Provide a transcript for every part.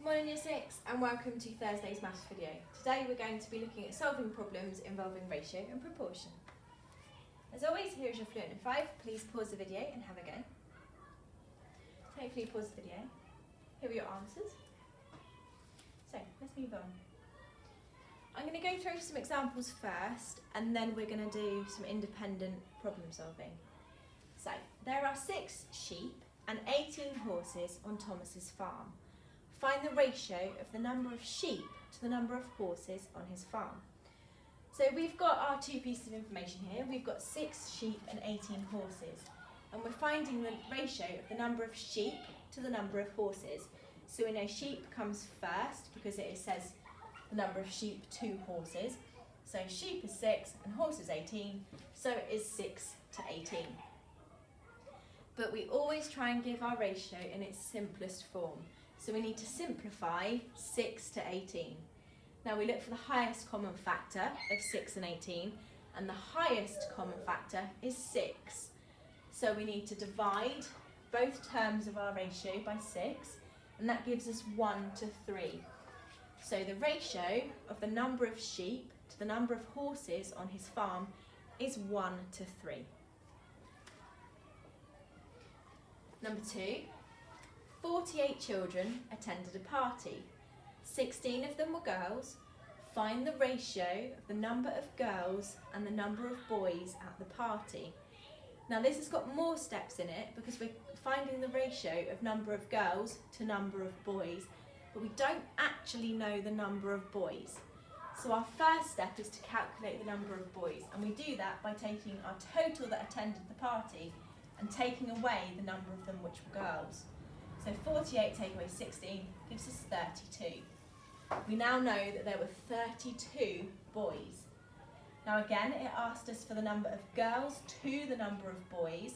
Morning Year 6 and welcome to Thursday's maths video. Today we're going to be looking at solving problems involving ratio and proportion. As always, here is your Fluent in 5. Please pause the video and have a go. Hopefully pause the video. Here are your answers. So let's move on. I'm going to go through some examples first and then we're going to do some independent problem solving. So there are 6 sheep and 18 horses on Thomas's farm. Find the ratio of the number of sheep to the number of horses on his farm. So we've got our 2 pieces of information here. We've got 6 sheep and 18 horses. And we're finding the ratio of the number of sheep to the number of horses. So we know sheep comes first because it says the number of sheep to horses. So sheep is 6 and horse is 18. So it is 6 to 18. But we always try and give our ratio in its simplest form. So we need to simplify 6 to 18. Now we look for the highest common factor of 6 and 18, and the highest common factor is 6. So we need to divide both terms of our ratio by 6, and that gives us 1 to 3. So the ratio of the number of sheep to the number of horses on his farm is 1 to 3. Number 2. 48 children attended a party. 16 of them were girls. Find the ratio of the number of girls and the number of boys at the party. Now this has got more steps in it because we're finding the ratio of number of girls to number of boys, but we don't actually know the number of boys. So our first step is to calculate the number of boys, and we do that by taking our total that attended the party and taking away the number of them which were girls. So 48 take away 16 gives us 32. We now know that there were 32 boys. Now again, it asked us for the number of girls to the number of boys.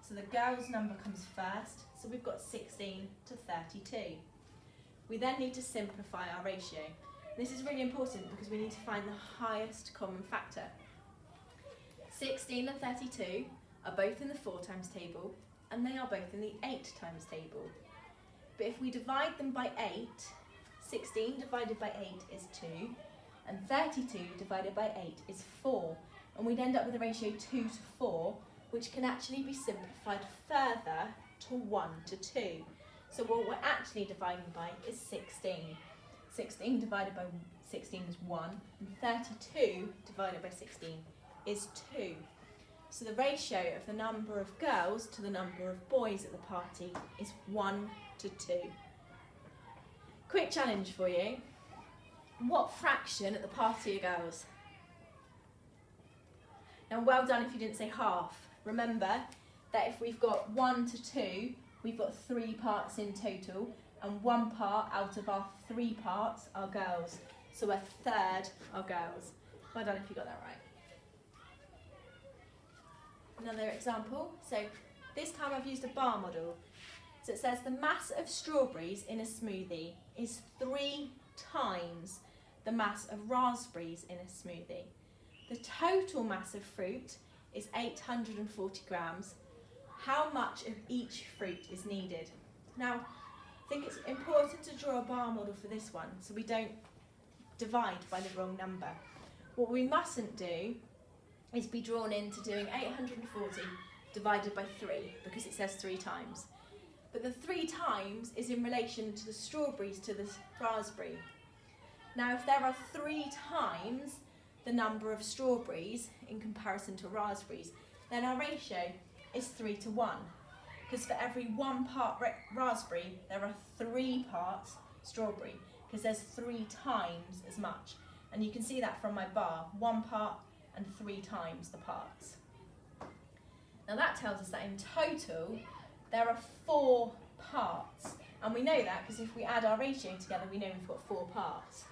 So the girls number comes first. So we've got 16 to 32. We then need to simplify our ratio. This is really important because we need to find the highest common factor. 16 and 32 are both in the 4 times table and they are both in the 8 times table. But if we divide them by 8, 16 divided by 8 is 2, and 32 divided by 8 is 4. And we'd end up with a ratio 2 to 4, which can actually be simplified further to 1 to 2. So what we're actually dividing by is 16. 16 divided by 16 is 1, and 32 divided by 16 is 2. So the ratio of the number of girls to the number of boys at the party is 1 to 2. Quick challenge for you. What fraction at the party are girls? Now well done if you didn't say half. Remember that if we've got 1 to 2, we've got 3 parts in total, and 1 part out of our 3 parts are girls. So a third are girls. Well done if you got that right. Another example, so this time I've used a bar model. So it says the mass of strawberries in a smoothie is 3 times the mass of raspberries in a smoothie. The total mass of fruit is 840 grams. How much of each fruit is needed? Now, I think it's important to draw a bar model for this one so we don't divide by the wrong number. What we mustn't do is be drawn into doing 840 divided by 3 because it says 3 times. But the 3 times is in relation to the strawberries to the raspberry. Now if there are 3 times the number of strawberries in comparison to raspberries, then our ratio is 3 to 1. Because for every 1 part raspberry, there are 3 parts strawberry, because there's 3 times as much. And you can see that from my bar, 1 part and 3 times the parts. Now that tells us that in total there are 4 parts, and we know that because if we add our ratio together we know we've got 4 parts.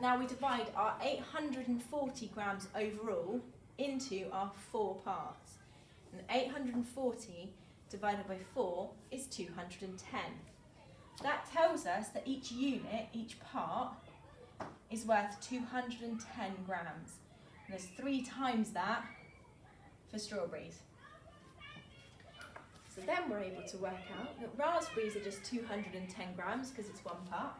Now we divide our 840 grams overall into our 4 parts, and 840 divided by 4 is 210. That tells us that each unit, each part, is worth 210 grams. There's 3 times that for strawberries. So then we're able to work out that raspberries are just 210 grams because it's 1 part.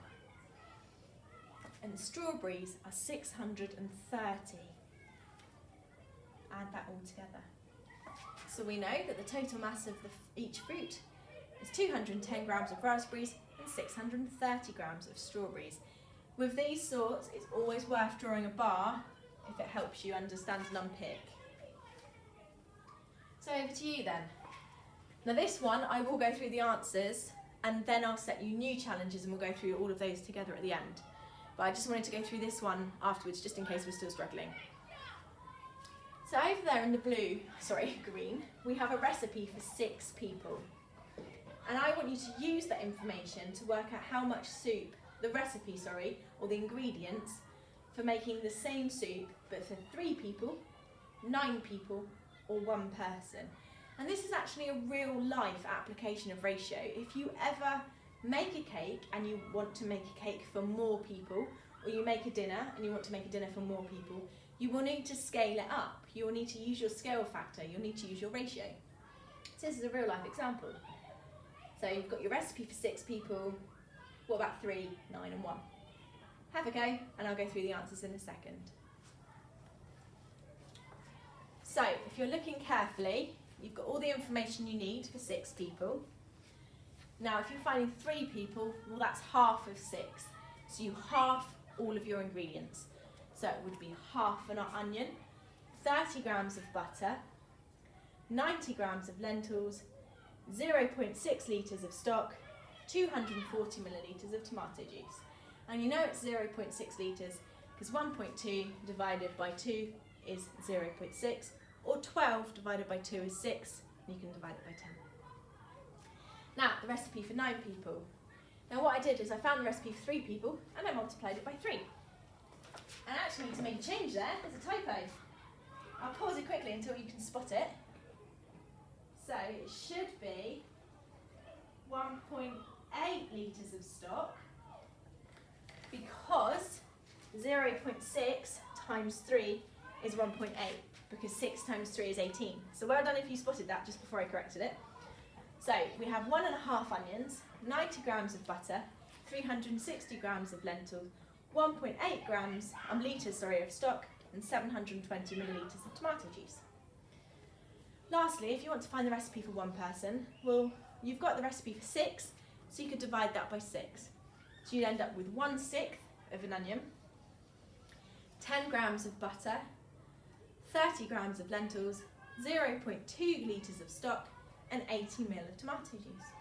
And strawberries are 630. Add that all together. So we know that the total mass of each fruit is 210 grams of raspberries and 630 grams of strawberries. With these sorts, it's always worth drawing a bar if it helps you understand and unpick. So over to you then. Now this one, I will go through the answers and then I'll set you new challenges and we'll go through all of those together at the end. But I just wanted to go through this one afterwards just in case we're still struggling. So over there in the green, we have a recipe for 6 people. And I want you to use that information to work out how much soup, or the ingredients for making the same soup, but for 3 people, 9 people, or 1 person. And this is actually a real life application of ratio. If you ever make a cake and you want to make a cake for more people, or you make a dinner and you want to make a dinner for more people, you will need to scale it up. You will need to use your scale factor. You'll need to use your ratio. So this is a real life example. So you've got your recipe for 6 people. What about 3, 9 and 1? Have a go and I'll go through the answers in a second. So if you're looking carefully, you've got all the information you need for 6 people. Now if you're finding 3 people, well that's half of 6. So you half all of your ingredients. So it would be half an onion, 30 grams of butter, 90 grams of lentils, 0.6 litres of stock, 240 millilitres of tomato juice. And you know it's 0.6 litres because 1.2 divided by 2 is 0.6, or 12 divided by 2 is 6, and you can divide it by 10. Now, the recipe for 9 people. Now what I did is I found the recipe for 3 people and I multiplied it by 3. And actually to make a change there, there's a typo. I'll pause it quickly until you can spot it. So it should be 1.8 litres of stock because 0.6 times 3 is 1.8 because 6 times 3 is 18. So well done if you spotted that just before I corrected it. So we have 1.5 onions, 90 grams of butter, 360 grams of lentils, 1.8 litres of stock and 720 millilitres of tomato juice. Lastly, if you want to find the recipe for 1 person, well, you've got the recipe for 6, so you could divide that by 6. So you'd end up with 1/6 of an onion, 10 grams of butter, 30 grams of lentils, 0.2 litres of stock, and 80 ml of tomato juice.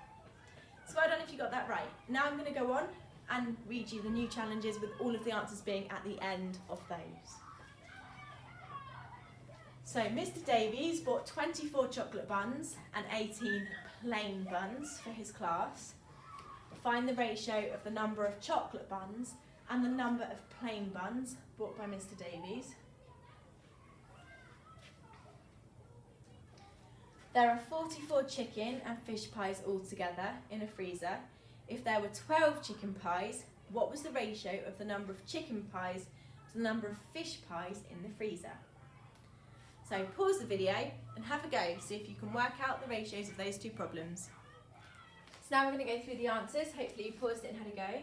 So well done if you got that right. Now I'm going to go on and read you the new challenges with all of the answers being at the end of those. So Mr. Davies bought 24 chocolate buns and 18 plain buns for his class. Find the ratio of the number of chocolate buns and the number of plain buns bought by Mr. Davies. There are 44 chicken and fish pies altogether in a freezer. If there were 12 chicken pies, what was the ratio of the number of chicken pies to the number of fish pies in the freezer? So pause the video and have a go, see if you can work out the ratios of those 2 problems. So now we're going to go through the answers. Hopefully you paused it and had a go.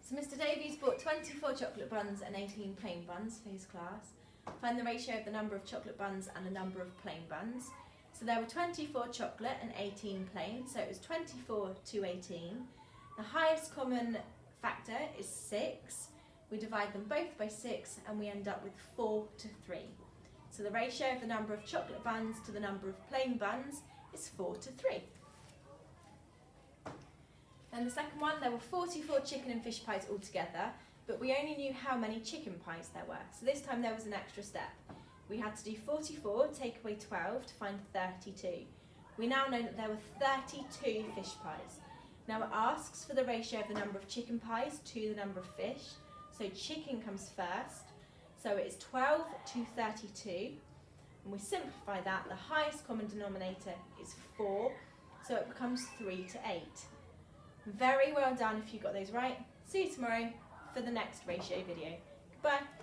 So Mr. Davies bought 24 chocolate buns and 18 plain buns for his class. Find the ratio of the number of chocolate buns and the number of plain buns. So there were 24 chocolate and 18 plain, so it was 24 to 18. The highest common factor is 6. We divide them both by 6 and we end up with 4 to 3. So the ratio of the number of chocolate buns to the number of plain buns is 4 to 3. Then the second one, there were 44 chicken and fish pies altogether, but we only knew how many chicken pies there were. So this time there was an extra step. We had to do 44, take away 12 to find 32. We now know that there were 32 fish pies. Now it asks for the ratio of the number of chicken pies to the number of fish. So chicken comes first. So it's 12 to 32. And we simplify that. The highest common denominator is 4. So it becomes 3 to 8. Very well done if you got those right. See you tomorrow for the next ratio video. Goodbye.